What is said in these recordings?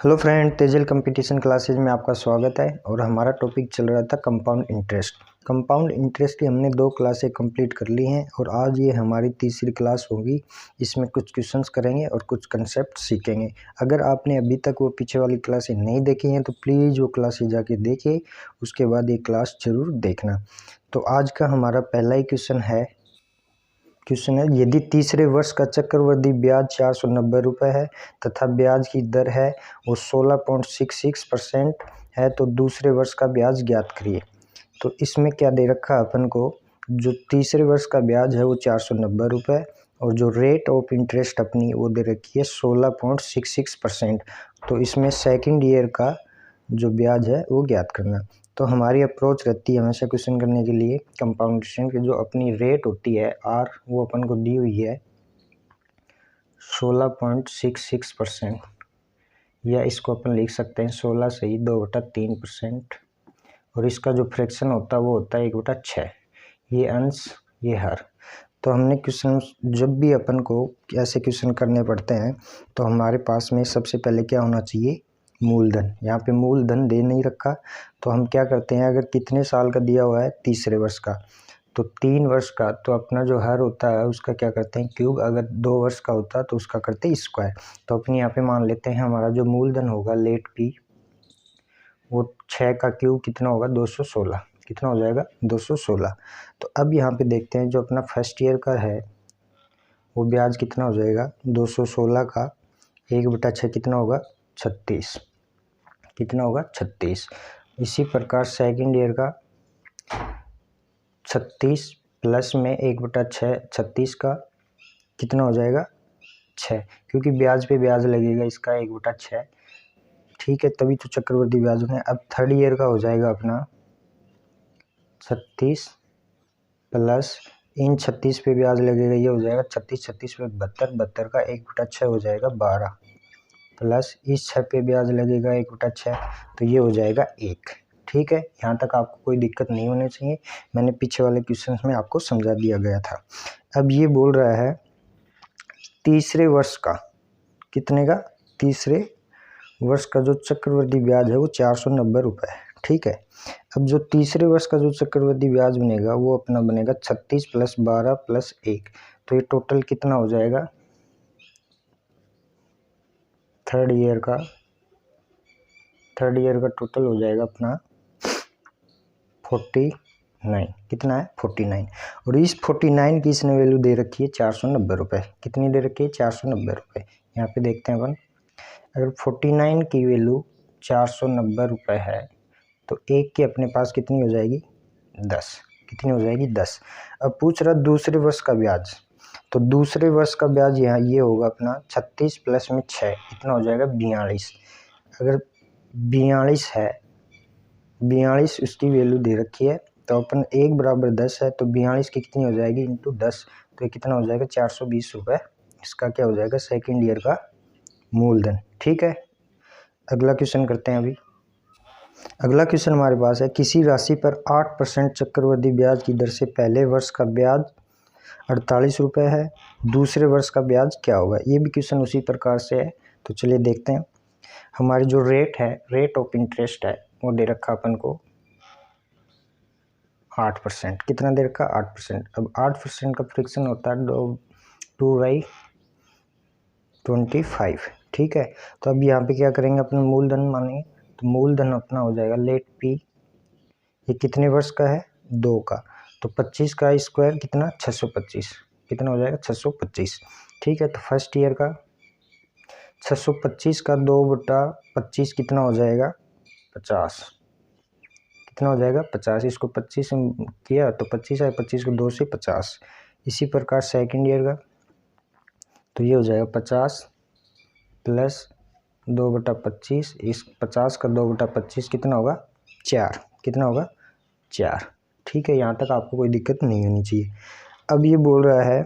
Hello friend, Tejal competition classes में आपका स्वागत है। और हमारा टॉपिक चल रहा था कंपाउंड इंटरेस्ट। कंपाउंड इंटरेस्ट की हमने 2 क्लासें कंप्लीट कर ली हैं और आज ये हमारी तीसरी क्लास होगी। इसमें कुछ क्वेश्चंस करेंगे और कुछ कंसेप्ट सीखेंगे। अगर आपने अभी तक वो पीछे वाली क्लासें नहीं देखी हैं तो प्लीज़ वो क्लासें जाके देखिए, उसके बाद ये क्लास ज़रूर देखना। तो आज का हमारा पहला ही क्वेश्चन है, यदि तीसरे वर्ष का चक्रवृद्धि ब्याज 490 रुपये है तथा ब्याज की दर है वो 16.66% है तो दूसरे वर्ष का ब्याज ज्ञात करिए। तो इसमें क्या दे रखा है अपन को, जो तीसरे वर्ष का ब्याज है वो 490 रुपये और जो रेट ऑफ इंटरेस्ट अपनी वो दे रखी है 16.66%। तो इसमें सेकंड ईयर का जो ब्याज है वो ज्ञात करना। तो हमारी अप्रोच रहती है हमेशा क्वेश्चन करने के लिए कंपाउंडेशन की जो अपनी रेट होती है आर, वो अपन को दी हुई है 16.66%, या इसको अपन लिख सकते हैं 16 से ही 2/3%। और इसका जो फ्रैक्शन होता है वो होता है 1/6। ये अंश ये हर। तो हमने क्वेश्चन जब भी अपन को ऐसे क्वेश्चन करने पड़ते हैं तो हमारे पास में सबसे पहले क्या होना चाहिए, मूलधन। यहाँ पे मूलधन दे नहीं रखा तो हम क्या करते हैं, अगर कितने साल का दिया हुआ है तीसरे वर्ष का तो 3 वर्ष का, तो अपना जो हर होता है उसका क्या करते हैं क्यूब। अगर 2 वर्ष का होता है तो उसका करते हैं स्क्वायर। तो अपने यहाँ पे मान लेते हैं हमारा जो मूलधन होगा लेट पी वो 6 का क्यूब कितना होगा 216, कितना हो जाएगा 216। तो अब यहाँ पे देखते हैं जो अपना फर्स्ट ईयर का है वो ब्याज कितना हो जाएगा 216 का 1/6 कितना होगा 36, कितना होगा 36। इसी प्रकार सेकंड ईयर का 36 प्लस में 1/6 36 का कितना हो जाएगा 6, क्योंकि ब्याज पे ब्याज लगेगा इसका 1/6। ठीक है, तभी तो चक्रवृद्धि ब्याज है। अब थर्ड ईयर का हो जाएगा अपना 36 प्लस इन 36 पे ब्याज लगेगा, ये हो जाएगा 36 पे 72 का 1/6 हो जाएगा 12 प्लस इस 6 पे ब्याज लगेगा 1/6 तो ये हो जाएगा 1। ठीक है, यहाँ तक आपको कोई दिक्कत नहीं होनी चाहिए। मैंने पीछे वाले क्वेश्चंस में आपको समझा दिया गया था। अब ये बोल रहा है तीसरे वर्ष का, कितने का, तीसरे वर्ष का जो चक्रवृद्धि ब्याज है वो 490 रुपये है। ठीक है, अब जो तीसरे वर्ष का जो चक्रवृद्धि ब्याज बनेगा वो अपना बनेगा 36 प्लस 12 प्लस 1। तो ये टोटल कितना हो जाएगा, थर्ड ईयर का टोटल हो जाएगा अपना 49। कितना है 49। और इस 49 की इसने वैल्यू दे रखी है 490 रुपये। कितनी दे रखी है 490 रुपये। यहाँ पे देखते हैं अपन, अगर 49 की वैल्यू 490 रुपये है तो एक की अपने पास कितनी हो जाएगी 10, कितनी हो जाएगी 10। अब पूछ रहा दूसरे वर्ष का ब्याज, तो दूसरे वर्ष का ब्याज यहाँ ये होगा अपना 36 प्लस में 6 कितना हो जाएगा 42। अगर 42 है, 42 उसकी वैल्यू दे रखी है तो अपन 1 बराबर 10 है तो 42 की कितनी हो जाएगी इंटू 10, तो ये कितना हो जाएगा 420 रुपये। इसका क्या हो जाएगा सेकेंड ईयर का मूलधन। ठीक है, अगला क्वेश्चन करते हैं। अभी अगला क्वेश्चन हमारे पास है, किसी राशि पर 8% चक्रवृद्धि ब्याज की दर से पहले वर्ष का ब्याज 48 रुपये है, दूसरे वर्ष का ब्याज क्या होगा। ये भी क्वेश्चन उसी प्रकार से है। तो चलिए देखते हैं। हमारी जो रेट है, रेट ऑफ इंटरेस्ट है, वो दे रखा अपन को 8%। कितना दे रखा 8%। अब 8% का फ्रिक्शन होता है 2/25। ठीक है, तो अब यहाँ पे क्या करेंगे, अपने मूलधन मानेंगे। तो मूलधन अपना हो जाएगा लेट पी, ये कितने वर्ष का है 2 का, तो 25 का स्क्वायर कितना 625, कितना हो जाएगा 625। ठीक है, तो फर्स्ट ईयर का 625 का 2/25 कितना हो जाएगा 50, कितना हो जाएगा 50। इसको 25 किया तो 25 है, 25 को 2 से 50। इसी प्रकार सेकंड ईयर का तो ये हो जाएगा 50 प्लस 2/25, इस 50 का 2/25 कितना होगा 4, कितना होगा 4। ठीक है, यहाँ तक आपको कोई दिक्कत नहीं होनी चाहिए। अब ये बोल रहा है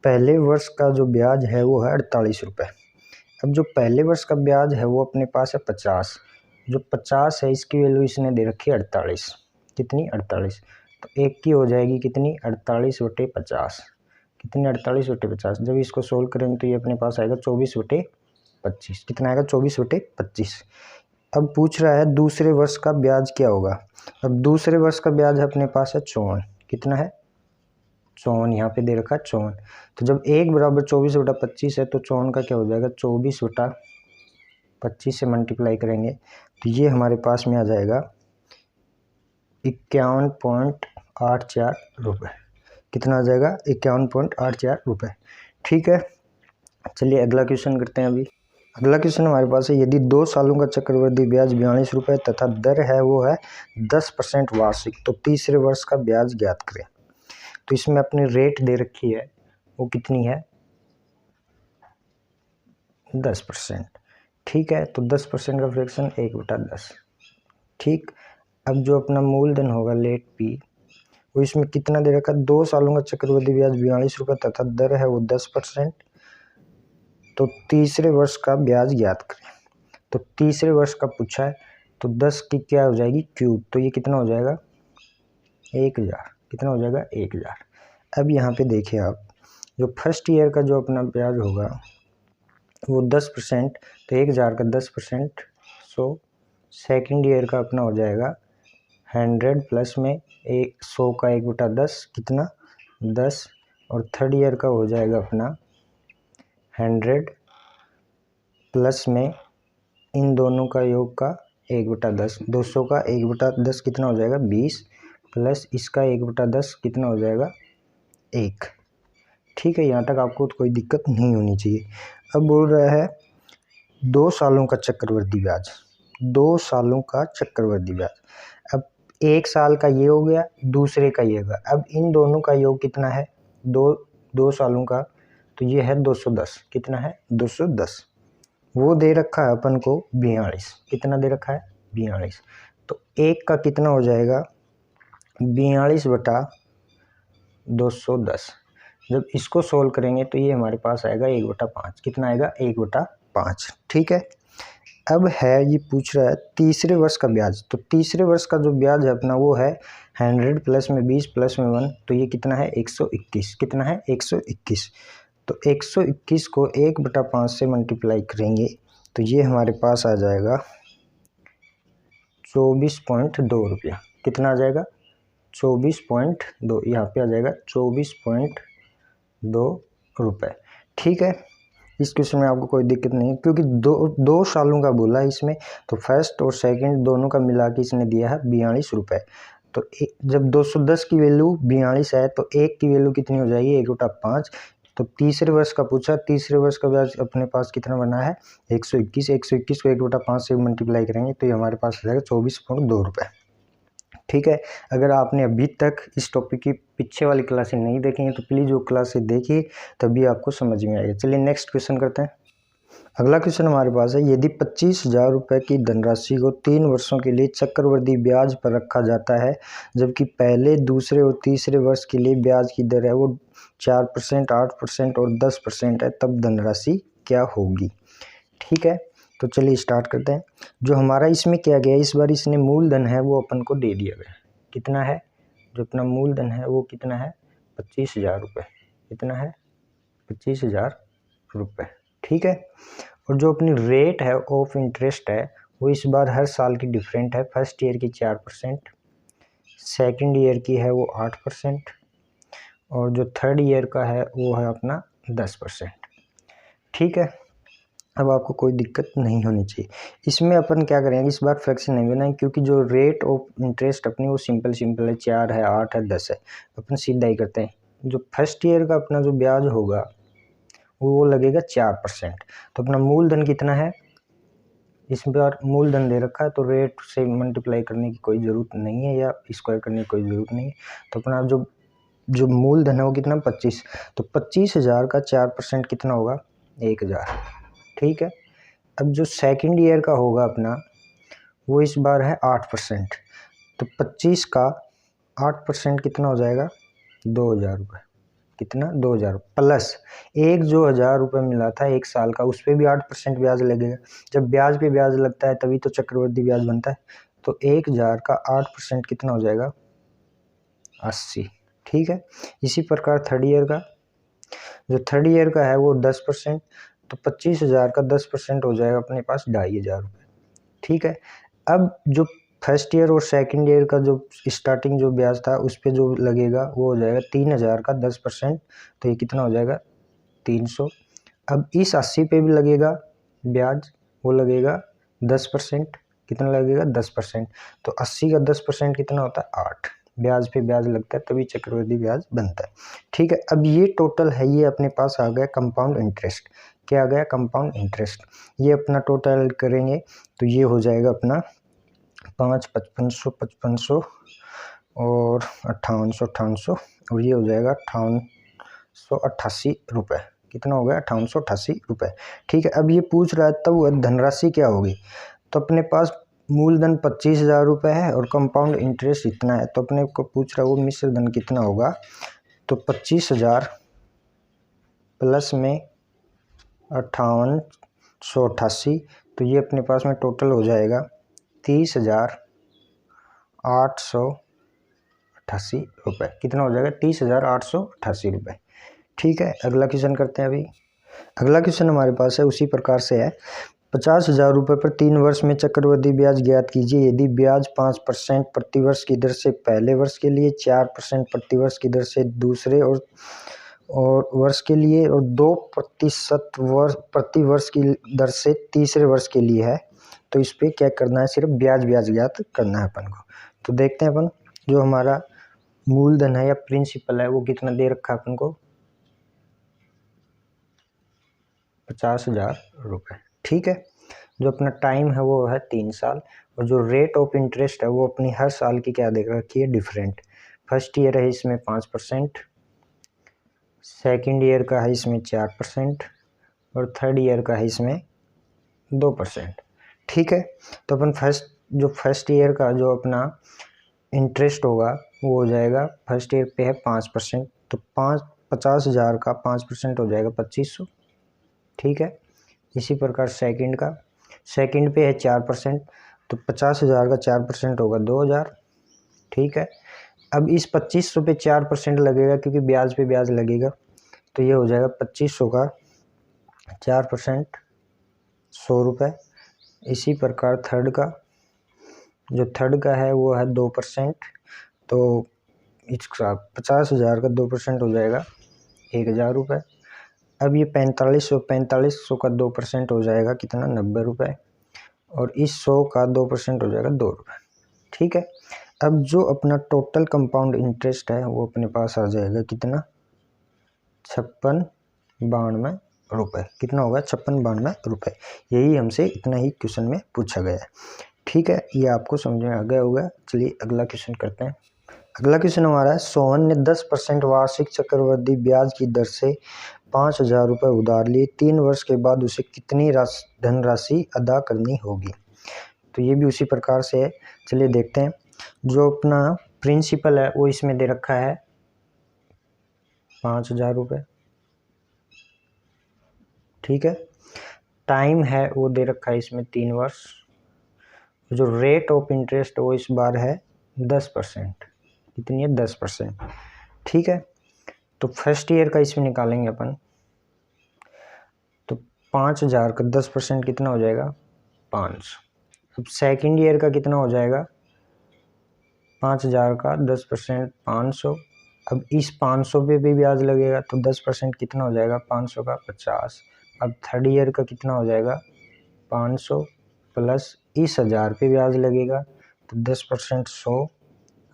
पहले वर्ष का जो ब्याज है वो है 48 रुपये। अब जो पहले वर्ष का ब्याज है वो अपने पास है 50, जो 50 है इसकी वैल्यू इसने दे रखी है 48, कितनी 48। तो एक की हो जाएगी कितनी 48/50, कितनी 48/50। जब इसको सोल्व करेंगे तो ये अपने पास आएगा 24/50। 25, कितना आएगा 24/25। अब पूछ रहा है दूसरे वर्ष का ब्याज क्या होगा। अब दूसरे वर्ष का ब्याज अपने पास है 54, कितना है 54, यहाँ पे दे रखा है 54। तो जब 1 बराबर 24/25 है तो 54 का क्या हो जाएगा 24/25 से मल्टीप्लाई करेंगे तो ये हमारे पास में आ जाएगा 51.84 रुपये। कितना आ जाएगा 51.84 रुपये। ठीक है, चलिए अगला क्वेश्चन करते हैं। अभी अगला क्वेश्चन हमारे पास है, यदि 2 सालों का चक्रवृद्धि ब्याज 42 रुपये तथा दर है वो है 10% वार्षिक, तो तीसरे वर्ष का ब्याज ज्ञात करें। तो इसमें अपनी रेट दे रखी है वो कितनी है 10%। ठीक है, तो 10% का फ्रैक्शन 1/10। ठीक, अब जो अपना मूलधन होगा लेट पी वो इसमें कितना दे रखा है 2 सालों का चक्रवृद्धि ब्याज 42 रुपये तथा दर है वो 10%। तो तीसरे वर्ष का ब्याज ज्ञात करें। तो तीसरे वर्ष का पूछा है तो 10 की क्या हो जाएगी क्यूब, तो ये कितना हो जाएगा 1000। कितना हो जाएगा 1000। अब यहाँ पे देखिए आप, जो फर्स्ट ईयर का जो अपना ब्याज होगा वो 10%, तो 1000 का 10%, सो सेकेंड ईयर का अपना हो जाएगा 100 प्लस में 100 का 1/10 कितना 10, और थर्ड ईयर का हो जाएगा अपना 100 प्लस में इन दोनों का योग का 1/10, 200 का 1/10 कितना हो जाएगा 20, प्लस इसका 1/10 कितना हो जाएगा 1। ठीक है, यहाँ तक आपको तो कोई दिक्कत नहीं होनी चाहिए। अब बोल रहा है 2 सालों का चक्रवृद्धि ब्याज, 2 सालों का चक्रवृद्धि ब्याज। अब 1 साल का ये हो गया, दूसरे का ये होगा। अब इन दोनों का योग कितना है 2 सालों का, तो ये है 210। कितना है 210। वो दे रखा है अपन को 42। कितना दे रखा है 42। तो 1 का कितना हो जाएगा 42/210। जब इसको सोल्व करेंगे तो ये हमारे पास आएगा 1/5। कितना आएगा 1/5। ठीक है, अब है ये पूछ रहा है तीसरे वर्ष का ब्याज। तो तीसरे वर्ष का जो ब्याज है अपना वो है 100 प्लस में 20 प्लस में 1, तो ये कितना है 121। कितना है 121। तो 121 को 1/5 से मल्टीप्लाई करेंगे तो ये हमारे पास आ जाएगा 24.2 रुपया। कितना आ जाएगा 24.2, यहाँ पे आ जाएगा 24.2 रुपये। ठीक है, इस क्वेश्चन में आपको कोई दिक्कत नहीं है क्योंकि दो सालों का बोला है इसमें, तो फर्स्ट और सेकंड दोनों का मिला के इसने दिया है 42 रुपये। तो जब 210 की वैल्यू 42 है तो 1 की वैल्यू कितनी हो जाएगी 1/5। तो तीसरे वर्ष का पूछा, तीसरे वर्ष का ब्याज अपने पास कितना बना है 121। 121 को 1/5 से मल्टीप्लाई करेंगे तो ये हमारे पास आ जाएगा 24.2 रुपये। ठीक है, अगर आपने अभी तक इस टॉपिक की पीछे वाली क्लासें नहीं देखी हैं तो प्लीज़ वो क्लासें देखिए, तभी आपको समझ में आएगा। चलिए नेक्स्ट क्वेश्चन करते हैं। अगला क्वेश्चन हमारे पास है, यदि 25,000 रुपये की धनराशि को 3 वर्षों के लिए चक्रवृद्धि ब्याज पर रखा जाता है, जबकि पहले, दूसरे और तीसरे वर्ष के लिए ब्याज की दर है वो 4%, 8% और 10% है, तब धनराशि क्या होगी। ठीक है, तो चलिए स्टार्ट करते हैं। जो हमारा इसमें क्या गया, इस बार इसने मूलधन है वो अपन को दे दिया गया। कितना है, जो अपना मूलधन है वो कितना है 25,000 रुपये। कितना है 25,000 रुपये। ठीक है, और जो अपनी रेट है ऑफ इंटरेस्ट है वो इस बार हर साल की डिफरेंट है। फर्स्ट ईयर की 4%, सेकेंड ईयर की है वो 8%, और जो थर्ड ईयर का है वो है अपना 10%। ठीक है, अब आपको कोई दिक्कत नहीं होनी चाहिए। इसमें अपन क्या करेंगे, इस बार फ्रैक्शन नहीं बनाएंगे क्योंकि जो रेट ऑफ इंटरेस्ट अपनी वो सिंपल है, 4 है, 8 है, 10 है। अपन सीधा ही करते हैं। जो फर्स्ट ईयर का अपना जो ब्याज होगा वो लगेगा 4%। तो अपना मूलधन कितना है, इस बार मूलधन दे रखा है तो रेट से मल्टीप्लाई करने की कोई ज़रूरत नहीं है या स्क्वायर करने की कोई ज़रूरत नहीं है। तो अपना जो मूलधन है वो कितना 25। तो 25,000 का 4% कितना होगा 1,000। ठीक है, अब जो सेकंड ईयर का होगा अपना वो इस बार है 8%। तो 25 का 8% कितना हो जाएगा 2,000 रुपये। कितना 2,000 प्लस एक जो 1,000 रुपये मिला था 1 साल का, उस पर भी 8% ब्याज लगेगा। जब ब्याज पे ब्याज लगता है तभी तो चक्रवृद्धि ब्याज बनता है। तो 1,000 का 8% कितना हो जाएगा 80। ठीक है, इसी प्रकार थर्ड ईयर का, जो थर्ड ईयर का है वो 10%। तो 25,000 का 10% हो जाएगा अपने पास 2,500 रुपये। ठीक है, अब जो फर्स्ट ईयर और सेकंड ईयर का जो स्टार्टिंग जो ब्याज था उस पे जो लगेगा वो हो जाएगा 3,000 का 10%, तो ये कितना हो जाएगा 300। अब इस 80 पे भी लगेगा ब्याज, वो लगेगा 10%, कितना लगेगा 10%, तो 80 का 10% कितना होता है 8। ब्याज पे ब्याज लगता है तभी चक्रवृद्धि ब्याज बनता है। ठीक है, अब ये टोटल है, ये अपने पास आ गया कंपाउंड इंटरेस्ट। क्या आ गया कंपाउंड इंटरेस्ट, ये अपना टोटल करेंगे तो ये हो जाएगा अपना 5, 5500 और 5800 और ये हो जाएगा 5888 रुपये। कितना हो गया 5888 रुपये। ठीक है, अब ये पूछ रहा है तब धनराशि क्या होगी, तो अपने पास मूलधन 25,000 रुपये है और कंपाउंड इंटरेस्ट इतना है, तो अपने को पूछ रहा है वो मिश्र धन कितना होगा, तो 25,000 प्लस में 5888, तो ये अपने पास में टोटल हो जाएगा 30,888 रुपये। कितना हो जाएगा 30,888 रुपये। ठीक है, अगला क्वेश्चन करते हैं। अभी अगला क्वेश्चन हमारे पास है उसी प्रकार से है, 50,000 रुपये पर 3 वर्ष में चक्रवृद्धि ब्याज ज्ञात कीजिए। यदि ब्याज 5% प्रतिवर्ष की दर से पहले वर्ष के लिए, 4% प्रतिवर्ष की दर से दूसरे और वर्ष के लिए और 2% प्रतिवर्ष की दर से तीसरे वर्ष के लिए है, तो इस पर क्या करना है, सिर्फ ब्याज ज्ञात करना है अपन को। तो देखते हैं अपन, जो हमारा मूलधन है या प्रिंसिपल है वो कितना दे रखा है अपन को, 50,000 रुपये। ठीक है, जो अपना टाइम है वो है 3 साल और जो रेट ऑफ इंटरेस्ट है वो अपनी हर साल की क्या दे रखी है, डिफरेंट। फर्स्ट ईयर है इसमें 5%, सेकेंड ईयर का है इसमें 4% और थर्ड ईयर का है इसमें 2%। ठीक है, तो अपन फर्स्ट ईयर का जो अपना इंटरेस्ट होगा वो हो जाएगा, फर्स्ट ईयर पे है 5%, तो 50,000 का 5% हो जाएगा 2500। ठीक है, इसी प्रकार सेकंड पे है 4%, तो 50,000 का 4% होगा 2,000। ठीक है, अब इस 2500 पे 4% लगेगा क्योंकि ब्याज पे ब्याज लगेगा, तो ये हो जाएगा 2500 का 4% 100 रुपये। इसी प्रकार थर्ड का है वो है 2%, तो इसका 50,000 का 2% हो जाएगा 1,000 रुपये। अब ये 4500 का 2% हो जाएगा कितना, 90 रुपये, और इस 100 का 2% हो जाएगा 2 रुपये। ठीक है, अब जो अपना टोटल कंपाउंड इंटरेस्ट है वो अपने पास आ जाएगा कितना, 5692 रुपये। कितना होगा 5692 रुपये। यही हमसे इतना ही क्वेश्चन में पूछा गया है। ठीक है, ये आपको समझ में आ गया होगा। चलिए अगला क्वेश्चन करते हैं। अगला क्वेश्चन हमारा है, सोहन ने 10% वार्षिक चक्रवृद्धि ब्याज की दर से 5,000 रुपये उधार लिए, 3 वर्ष के बाद उसे कितनी धनराशि अदा करनी होगी। तो ये भी उसी प्रकार से है, चलिए देखते हैं। जो अपना प्रिंसिपल है वो इसमें दे रखा है 5,000 रुपये। ठीक है, टाइम है वो दे रखा है इसमें 3 वर्ष। जो रेट ऑफ इंटरेस्ट वो इस बार है 10%। कितनी है 10%। ठीक है, तो फर्स्ट ईयर का इसमें निकालेंगे अपन, तो 5,000 का 10% कितना हो जाएगा 500। अब सेकेंड ईयर का कितना हो जाएगा, 5,000 का 10% 500। अब इस 500 पे भी ब्याज लगेगा तो 10% कितना हो जाएगा 500 का 50। अब थर्ड ईयर का कितना हो जाएगा 500 प्लस इस 1000 पे ब्याज लगेगा तो 10% 100।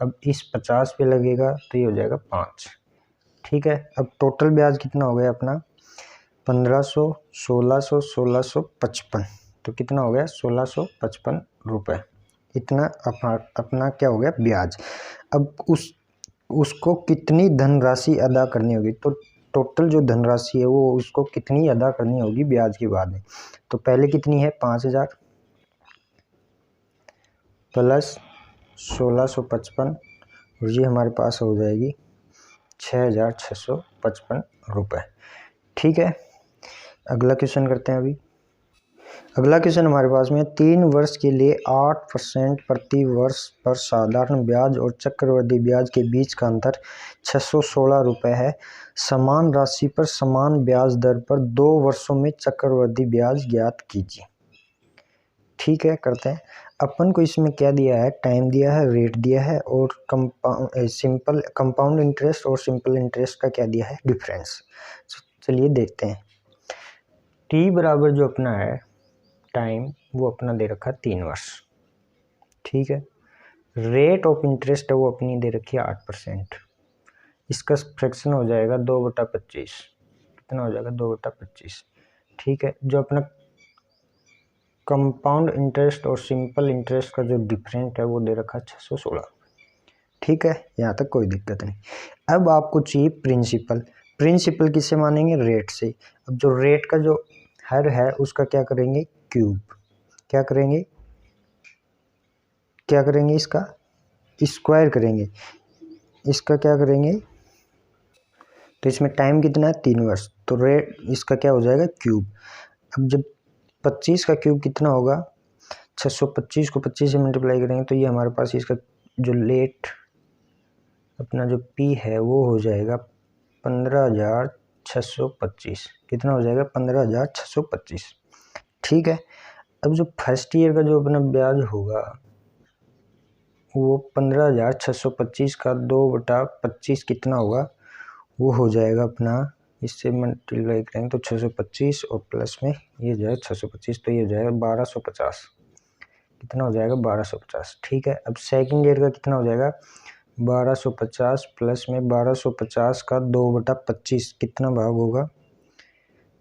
अब इस 50 पे लगेगा तो ये हो जाएगा 5। ठीक है, अब टोटल ब्याज कितना हो गया अपना 1500, 1600, 1655, तो कितना हो गया 1655 रुपये। इतना अपना क्या हो गया ब्याज। अब उसको कितनी धनराशि अदा करनी होगी, तो टोटल जो धनराशि है वो उसको कितनी अदा करनी होगी ब्याज के बाद में। तो पहले कितनी है 5,000 प्लस 1655 और ये हमारे पास हो जाएगी 6,655 रुपये। ठीक है, अगला क्वेश्चन करते हैं। अगला क्वेश्चन हमारे पास में 3 वर्ष के लिए 8% प्रति वर्ष पर साधारण ब्याज और चक्रवृद्धि ब्याज के बीच का अंतर 616 रुपये है। समान राशि पर समान ब्याज दर पर 2 वर्षों में चक्रवृद्धि ब्याज ज्ञात कीजिए। ठीक है, करते हैं। अपन को इसमें क्या दिया है, टाइम दिया है, रेट दिया है और कंपाउंड इंटरेस्ट और सिंपल इंटरेस्ट का क्या दिया है, डिफरेंस। चलिए देखते हैं। टी बराबर जो अपना है टाइम, वो अपना दे रखा है 3 वर्ष। ठीक है, रेट ऑफ इंटरेस्ट है वो अपनी दे रखी है 8%। इसका फ्रैक्शन हो जाएगा 2/25। कितना हो जाएगा, 2/25। ठीक है, जो अपना कंपाउंड इंटरेस्ट और सिंपल इंटरेस्ट का जो डिफरेंट है वो दे रखा है 616। ठीक है, यहाँ तक कोई दिक्कत नहीं। अब आपको चाहिए प्रिंसिपल। प्रिंसिपल किससे मानेंगे, रेट से। अब जो रेट का जो हर है उसका क्या करेंगे, क्यूब। क्या करेंगे, इसका स्क्वायर करेंगे। इसका क्या करेंगे, तो इसमें टाइम कितना है, 3 वर्ष, तो रेट इसका क्या हो जाएगा, क्यूब। अब जब 25 का क्यूब कितना होगा, 625 को 25 से मल्टीप्लाई करेंगे तो ये हमारे पास इसका जो लेट अपना जो पी है वो हो जाएगा 15,625। कितना हो जाएगा, 15,625। ठीक है, अब जो फर्स्ट ईयर का जो अपना ब्याज होगा वो 15,625 का 2/25 कितना होगा, वो हो जाएगा अपना, इससे मल्टीप्लाई करेंगे तो 625 और प्लस में ये जाएगा 625, तो ये हो जाएगा 1250। कितना हो जाएगा, 1250। ठीक है, अब सेकंड ईयर का कितना हो जाएगा, 1250 प्लस में 1250 का 2/25 कितना भाग होगा,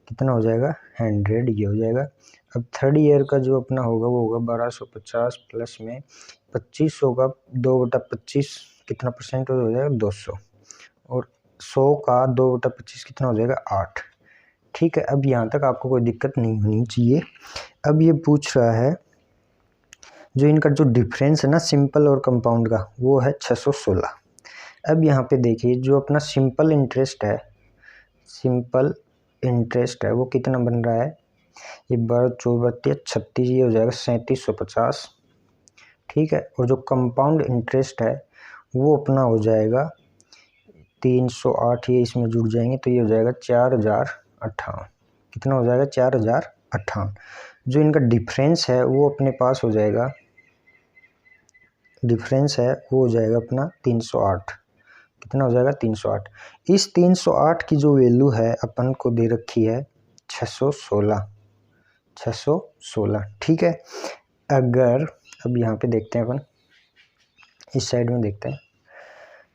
कितना हो जाएगा, 100, ये हो जाएगा। अब थर्ड ईयर का जो अपना होगा वो होगा 1250 प्लस में 2500 का 2/25 कितना परसेंट हो जाएगा, 200, और 100 का 2/25 कितना हो जाएगा, 8। ठीक है, अब यहाँ तक आपको कोई दिक्कत नहीं होनी चाहिए। अब ये पूछ रहा है जो इनका जो डिफरेंस है ना सिंपल और कंपाउंड का, वो है 616। अब यहाँ पे देखिए जो अपना सिंपल इंटरेस्ट है वो कितना बन रहा है, ये 12, 24, 36, ये हो जाएगा 3750। ठीक है, और जो कंपाउंड इंटरेस्ट है वो अपना हो जाएगा 308, ये इसमें जुड़ जाएंगे तो ये हो जाएगा 4058। कितना हो जाएगा, 4058। जो इनका डिफरेंस है वो अपने पास हो जाएगा, वो हो जाएगा अपना 308। कितना हो जाएगा, 308। इस 308 की जो वैल्यू है अपन को दे रखी है 616। ठीक है, अगर अब यहाँ पे देखते हैं अपन, इस साइड में देखते हैं,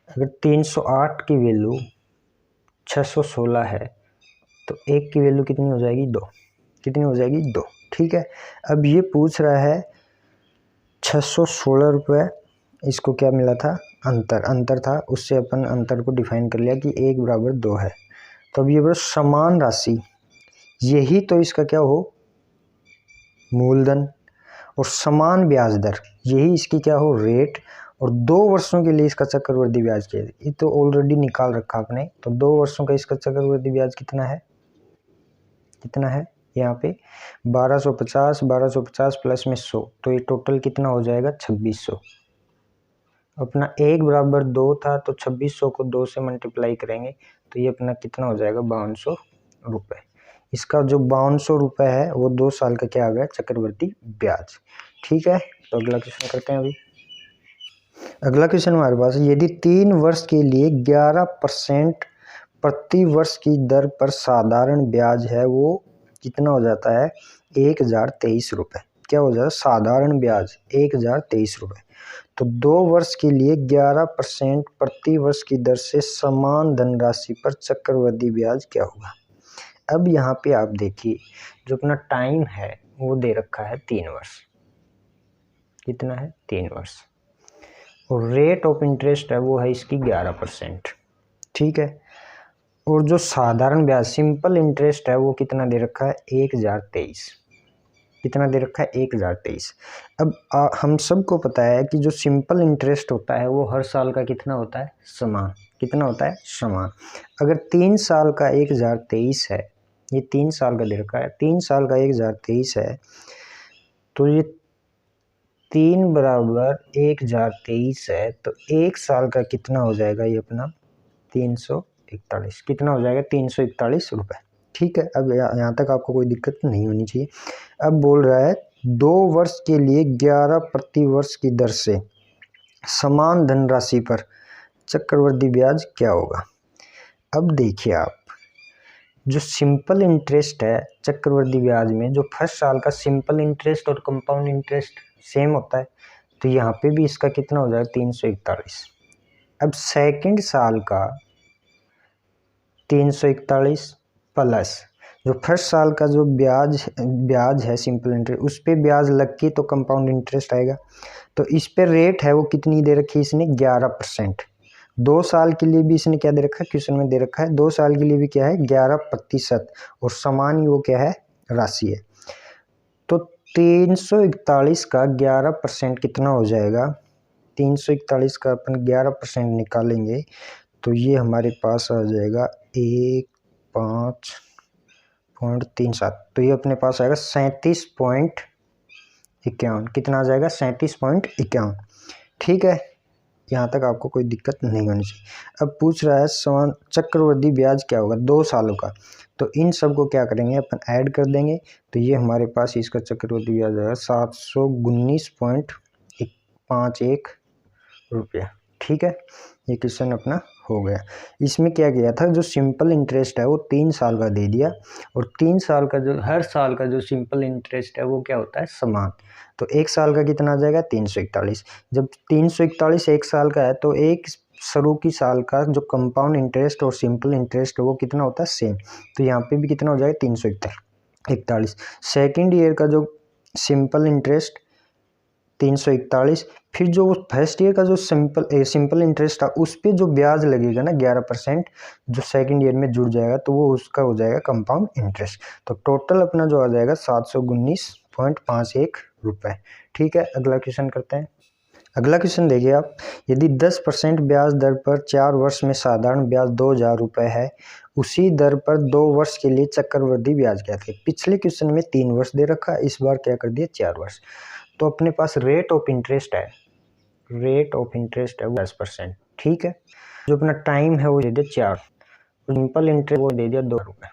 अगर 308 की वैल्यू 616 है तो एक की वैल्यू कितनी हो जाएगी, 2। कितनी हो जाएगी, 2। ठीक है, अब ये पूछ रहा है 616 रुपये, इसको क्या मिला था, अंतर था, उससे अपन अंतर को डिफाइन कर लिया कि 1 बराबर 2 है। तो अब ये बड़ा समान राशि, यही तो इसका क्या हो, मूलधन, और समान ब्याज दर, यही इसकी क्या हो, रेट, और 2 वर्षों के लिए इसका चक्रवृद्धि ब्याज क्या है, ये तो ऑलरेडी निकाल रखा आपने। तो 2 वर्षों का इसका चक्रवृद्धि ब्याज कितना है, यहाँ पे 1250 प्लस में 100, तो ये टोटल कितना हो जाएगा, 2600। अपना 1 बराबर 2 था तो 2600 को 2 से मल्टीप्लाई करेंगे तो ये अपना कितना हो जाएगा, 5200 रुपये। इसका जो 5200 रुपये है वो 2 साल का क्या आ गया, चक्रवृद्धि ब्याज। ठीक है, तो अगला क्वेश्चन करते हैं। अभी अगला क्वेश्चन हमारे पास है, यदि 3 वर्ष के लिए 11% प्रति वर्ष की दर पर साधारण ब्याज है वो कितना हो जाता है, 1023 रुपये। क्या हो जाएगा, साधारण ब्याज 1023 रुपये। तो 2 वर्ष के लिए 11% प्रति वर्ष की दर से समान धनराशि पर चक्रवृद्धि ब्याज क्या होगा। अब यहाँ पे आप देखिए जो अपना टाइम है वो दे रखा है 3 वर्ष। कितना है, 3 वर्ष, और रेट ऑफ इंटरेस्ट है वो है इसकी 11%। ठीक है, और जो साधारण ब्याज सिंपल इंटरेस्ट है वो कितना दे रखा है, 1023। कितना दे रखा है, 1023। अब हम सबको पता है कि जो सिंपल इंटरेस्ट होता है वो हर साल का कितना होता है, समान। कितना होता है, समान। अगर 3 साल का 1023 है ये 3 साल का दे रखा है, 3 साल का 1023 है, तो ये 3 बराबर 1023 है, तो 1 साल का कितना हो जाएगा ये अपना 341, कितना हो जाएगा 341 रुपये। ठीक है, अब यहाँ तक आपको कोई दिक्कत नहीं होनी चाहिए। अब बोल रहा है 2 वर्ष के लिए 11 प्रति वर्ष की दर से समान धनराशि पर चक्रवृद्धि ब्याज क्या होगा। अब देखिए आप, जो सिंपल इंटरेस्ट है चक्रवृद्धि ब्याज में, जो फर्स्ट साल का सिंपल इंटरेस्ट और कंपाउंड इंटरेस्ट सेम होता है, तो यहाँ पे भी इसका कितना हो जाएगा 341। अब सेकंड साल का 341 प्लस जो फर्स्ट साल का जो ब्याज है सिंपल इंटरेस्ट, उस पे ब्याज लग के तो कंपाउंड इंटरेस्ट आएगा। तो इस पे रेट है वो कितनी दे रखी है इसने 11%। 2 साल के लिए भी इसने क्या दे रखा है, क्वेश्चन में दे रखा है 2 साल के लिए भी क्या है 11%, और समान ही वो क्या है राशि है। तो 341 का 11% कितना हो जाएगा, 341 का अपन 11% निकालेंगे तो ये हमारे पास आ जाएगा 15.37, तो ये अपने पास आएगा 37.51। कितना आ जाएगा 37.51। ठीक है, यहाँ तक आपको कोई दिक्कत नहीं होनी चाहिए। अब पूछ रहा है समान चक्रवृद्धि ब्याज क्या होगा 2 सालों का, तो इन सब को क्या करेंगे अपन ऐड कर देंगे, तो ये हमारे पास इसका चक्रवृद्धि ब्याज आएगा 719.51 रुपया। ठीक है, ये क्वेश्चन अपना हो गया। इसमें क्या किया था, जो सिंपल इंटरेस्ट है वो 3 साल का दे दिया, और 3 साल का जो हर साल का जो सिंपल इंटरेस्ट है वो क्या होता है समान। तो 1 साल का कितना आ जाएगा 341। जब 341 1 साल का है, तो एक शुरू की साल का जो कंपाउंड इंटरेस्ट और सिंपल इंटरेस्ट है वो कितना होता है सेम, तो यहाँ पे भी कितना हो जाएगा 341। सेकेंड ईयर का जो सिंपल इंटरेस्ट 341, फिर जो फर्स्ट ईयर का जो सिंपल इंटरेस्ट था उस पर जो ब्याज लगेगा ना 11% जो सेकंड ईयर में जुड़ जाएगा, तो वो उसका हो जाएगा कंपाउंड इंटरेस्ट। तो टोटल अपना जो आ जाएगा 719.51 रुपये। ठीक है, अगला क्वेश्चन करते हैं। अगला क्वेश्चन देखिए आप, यदि 10% ब्याज दर पर 4 वर्ष में साधारण ब्याज 2000 रुपये है, उसी दर पर 2 वर्ष के लिए चक्रवृद्धि ब्याज क्या थे। पिछले क्वेश्चन में 3 वर्ष दे रखा है, इस बार क्या कर दिया 4 वर्ष। तो अपने पास रेट ऑफ इंटरेस्ट है, रेट ऑफ इंटरेस्ट है 10%। ठीक है, जो अपना टाइम है वो दे दिया 4, सिंपल इंटरेस्ट वो दे दिया 2 रुपये,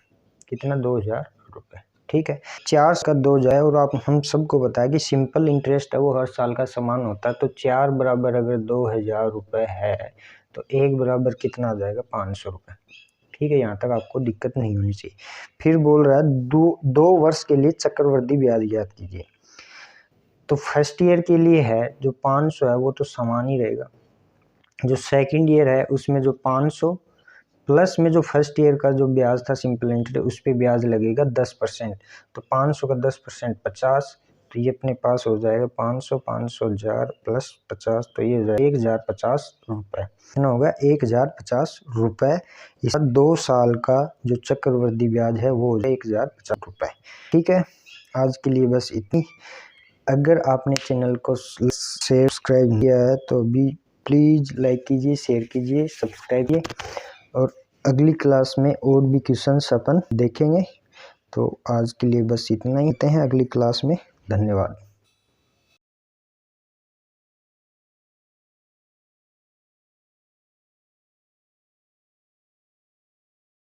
कितना 2000 रुपये। ठीक है, 4 का 2 जाए, और आप हम सबको बताया कि सिंपल इंटरेस्ट है वो हर साल का समान होता है, तो 4 बराबर अगर 2000 रुपये है तो 1 बराबर कितना आ जाएगा 500 रुपये। ठीक है, यहाँ तक आपको दिक्कत नहीं होनी चाहिए। फिर बोल रहा है 2 वर्ष के लिए चक्रवृद्धि ब्याज ज्ञात कीजिए। तो फर्स्ट ईयर के लिए है जो 500 है वो तो समान ही रहेगा, जो सेकंड ईयर है उसमें जो 500 प्लस में जो फर्स्ट ईयर का जो ब्याज था सिंपल इंटरेस्ट उस पर ब्याज लगेगा 10%, तो 500 का 10% 50, तो ये अपने पास हो जाएगा 500 1000 प्लस 50, तो ये 1050 रुपये। कितना होगा 1050 रुपये। इस 2 साल का जो चक्रवृद्धि ब्याज है वो 1050 रुपये। ठीक है, आज के लिए बस इतनी। अगर आपने चैनल को सब्सक्राइब किया है तो भी प्लीज़ लाइक कीजिए, शेयर कीजिए, सब्सक्राइब कीजिए, और अगली क्लास में और भी क्वेश्चंस अपन देखेंगे। तो आज के लिए बस इतना ही, हैं अगली क्लास में। धन्यवाद।